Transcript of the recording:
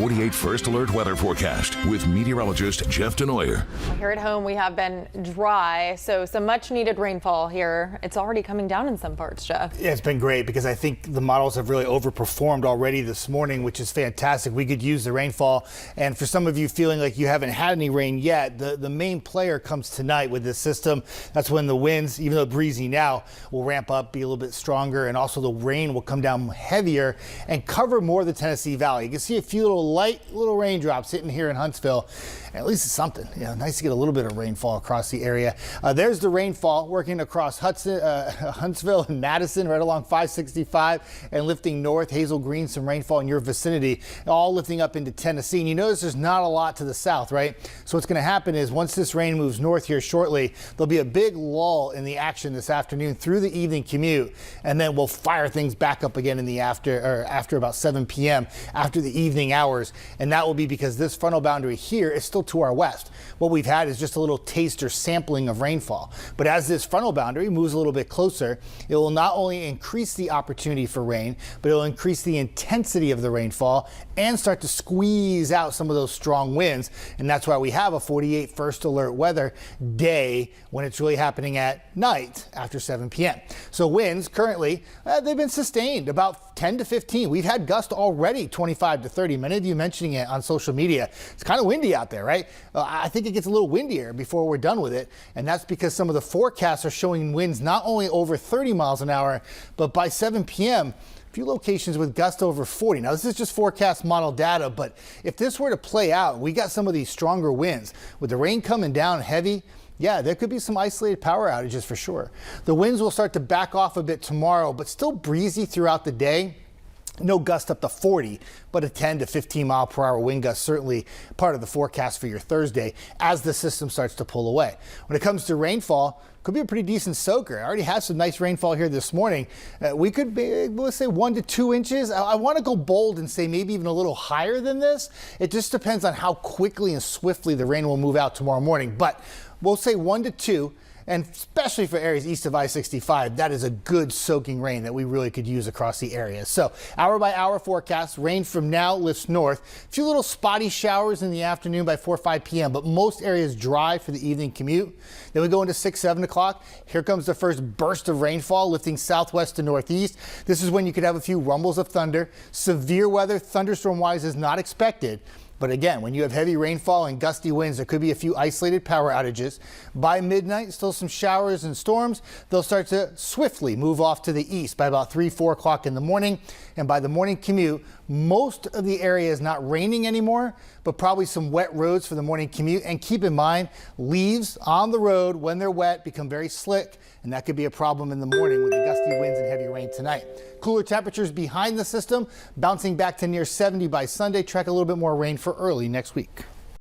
48 First Alert weather forecast with meteorologist Jeff Desnoyers. Here at home, we have been dry, so some much needed rainfall here. It's already coming down in some parts, Jeff. Yeah, it's been great because I think the models have really overperformed already this morning, which is fantastic. We could use the rainfall. And for some of you feeling like you haven't had any rain yet, the main player comes tonight with this system. That's when the winds, even though breezy now, will ramp up, be a little bit stronger, and also the rain will come down heavier and cover more of the Tennessee Valley. You can see a few light raindrops hitting here in Huntsville. At least it's something. Yeah, nice to get a little bit of rainfall across the area. There's the rainfall working across Huntsville and Madison, right along 565, and lifting north. Hazel Green, some rainfall in your vicinity, all lifting up into Tennessee. And you notice there's not a lot to the south, right? So what's going to happen is once this rain moves north here shortly, there'll be a big lull in the action this afternoon through the evening commute, and then we'll fire things back up again in the after about 7 p.m. after the evening hours. And that will be because this frontal boundary here is still to our west. What we've had is just a little taste or sampling of rainfall. But as this frontal boundary moves a little bit closer, it will not only increase the opportunity for rain, but it will increase the intensity of the rainfall and start to squeeze out some of those strong winds. And that's why we have a 48 first alert weather day when it's really happening at night after 7 p.m. So winds currently, they've been sustained about 10 to 15. We've had gusts already 25 to 30. Many of you mentioning it on social media. It's kind of windy out there, right? I think it gets a little windier before we're done with it. And that's because some of the forecasts are showing winds not only over 30 miles an hour, but by 7 p.m., a few locations with gusts over 40. Now, this is just forecast model data, but if this were to play out, we got some of these stronger winds. With the rain coming down heavy, yeah, there could be some isolated power outages for sure. The winds will start to back off a bit tomorrow, but still breezy throughout the day. No gust up to 40, but a 10 to 15 mile per hour wind gust, certainly part of the forecast for your Thursday as the system starts to pull away. When it comes to rainfall, could be a pretty decent soaker. I already have some nice rainfall here this morning. We could be, let's say 1 to 2 inches. I want to go bold and say maybe even a little higher than this. It just depends on how quickly and swiftly the rain will move out tomorrow morning, but we'll say 1 to 2. And especially for areas east of I-65, that is a good soaking rain that we really could use across the area. So hour by hour forecast, rain from now lifts north. A few little spotty showers in the afternoon by 4 or 5 p.m., but most areas dry for the evening commute. Then we go into 6, 7 o'clock. Here comes the first burst of rainfall lifting southwest to northeast. This is when you could have a few rumbles of thunder. Severe weather, thunderstorm-wise, is not expected. But again, when you have heavy rainfall and gusty winds, there could be a few isolated power outages. By midnight, still some showers and storms. They'll start to swiftly move off to the east by about 3, 4 o'clock in the morning. And by the morning commute, most of the area is not raining anymore, but probably some wet roads for the morning commute. And keep in mind, leaves on the road when they're wet become very slick, and that could be a problem in the morning with the gusty winds and heavy rain tonight. Cooler temperatures behind the system, bouncing back to near 70 by Sunday. Track a little bit more rain for early next week.